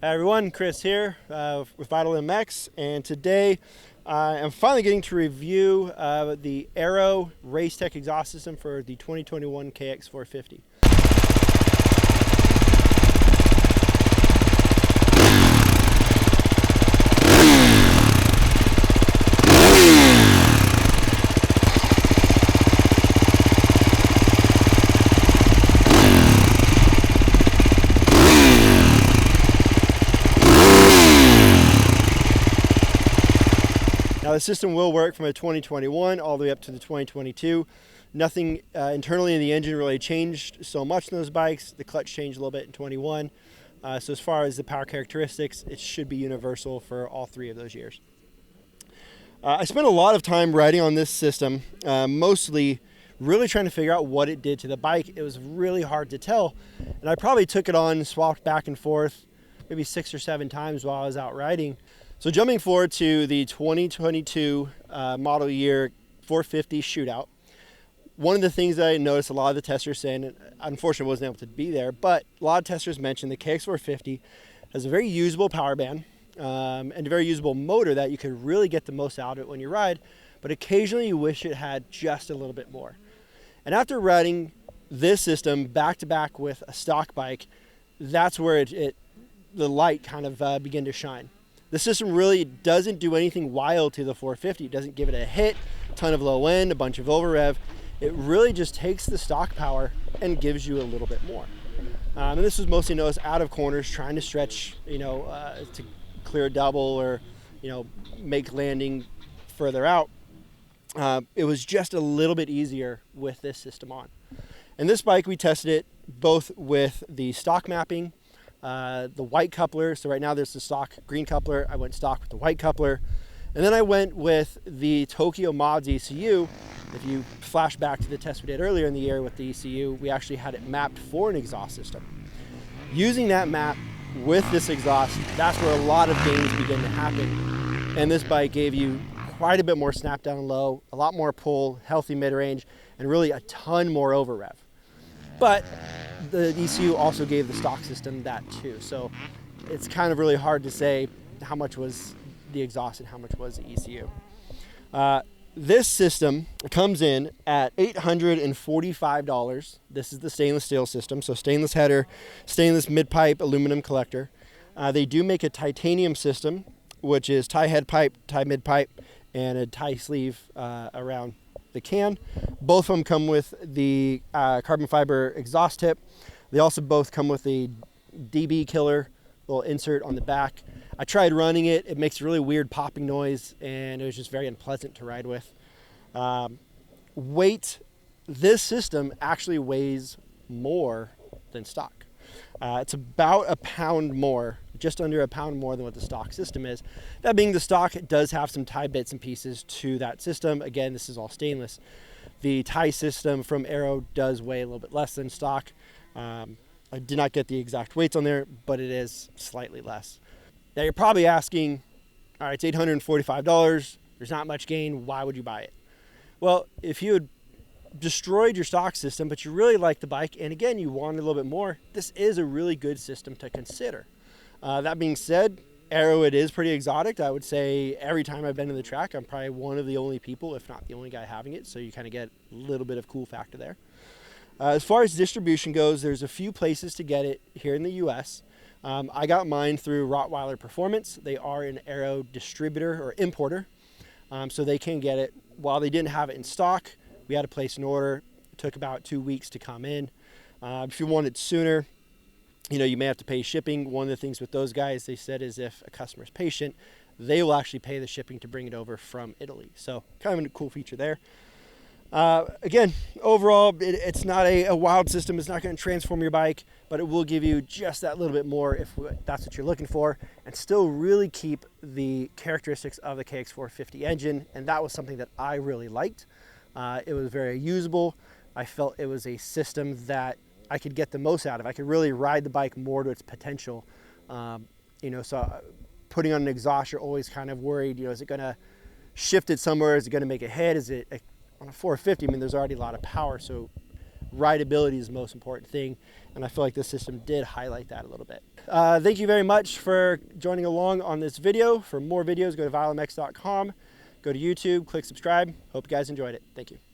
Hi everyone, Chris here with Vital MX, and today I'm finally getting to review the Aero Race Tech exhaust system for the 2021 KX450. Now the system will work from a 2021 all the way up to the 2022. Nothing internally in the engine really changed so much in those bikes. The clutch changed a little bit in 21. So as far as the power characteristics, it should be universal for all three of those years. I spent a lot of time riding on this system, mostly really trying to figure out what it did to the bike. It was really hard to tell. And I probably took it on and swapped back and forth maybe 6 or 7 times while I was out riding. So jumping forward to the 2022 model year 450 shootout, one of the things that I noticed a lot of the testers saying, and unfortunately wasn't able to be there, but a lot of testers mentioned the KX450 has a very usable power band and a very usable motor that you could really get the most out of it when you ride, but occasionally you wish it had just a little bit more. And after riding this system back to back with a stock bike, that's where the light kind of began to shine. The system really doesn't do anything wild to the 450. It doesn't give it a hit, ton of low end, a bunch of over rev. It really just takes the stock power and gives you a little bit more. And this was mostly noticed out of corners, trying to stretch, to clear a double or, make landing further out. It was just a little bit easier with this system on. And this bike, we tested it both with the stock mapping, the white coupler. So right now there's the stock green coupler. I went stock with the white coupler. And then I went with the Tokyo Mods ECU. If you flash back to the test we did earlier in the year with the ECU, we actually had it mapped for an exhaust system. Using that map with this exhaust, that's where a lot of gains begin to happen. And this bike gave you quite a bit more snap down and low, a lot more pull, healthy mid-range, and really a ton more over rev. But the ECU also gave the stock system that too. So it's kind of really hard to say how much was the exhaust and how much was the ECU. This system comes in at $845. This is the stainless steel system. So stainless header, stainless mid-pipe, aluminum collector. They do make a titanium system, which is tie head pipe, tie mid-pipe, and a tie sleeve around the can. Both of them come with the carbon fiber exhaust tip. They also both come with a DB killer little insert on the back. I tried running it. It makes a really weird popping noise, and it was just very unpleasant to ride with. Weight, this system actually weighs more than stock. It's about a pound more, just under a pound more than what the stock system is. That being the stock, it does have some tie bits and pieces to that system. Again, this is all stainless. The tie system from Aero does weigh a little bit less than stock. I did not get the exact weights on there, but it is slightly less. Now you're probably asking, all right, it's $845. There's not much gain. Why would you buy it? Well, if you had destroyed your stock system, but you really like the bike, and again, you wanted a little bit more, this is a really good system to consider. That being said, Aero, it is pretty exotic. I would say every time I've been to the track, I'm probably one of the only people, if not the only guy having it, so you kind of get a little bit of cool factor there. As far as distribution goes, there's a few places to get it here in the US. I got mine through Rottweiler Performance. They are an Aero distributor or importer, so they can get it. While they didn't have it in stock, we had to place an order. It took about 2 weeks to come in. If you want it sooner, you may have to pay shipping. One of the things with those guys, they said, is if a customer is patient, they will actually pay the shipping to bring it over from Italy. So kind of a cool feature there. Again, overall, it's not a wild system. It's not going to transform your bike, but it will give you just that little bit more if that's what you're looking for, and still really keep the characteristics of the KX450 engine. And that was something that I really liked. It was very usable. I felt it was a system that I could get the most out of. I could really ride the bike more to its potential. So putting on an exhaust, you're always kind of worried, is it going to shift it somewhere? Is it going to make a hit? Is it on a 450? I mean, there's already a lot of power. So rideability is the most important thing. And I feel like this system did highlight that a little bit. Thank you very much for joining along on this video. For more videos, go to vilemx.com, go to YouTube, click subscribe. Hope you guys enjoyed it. Thank you.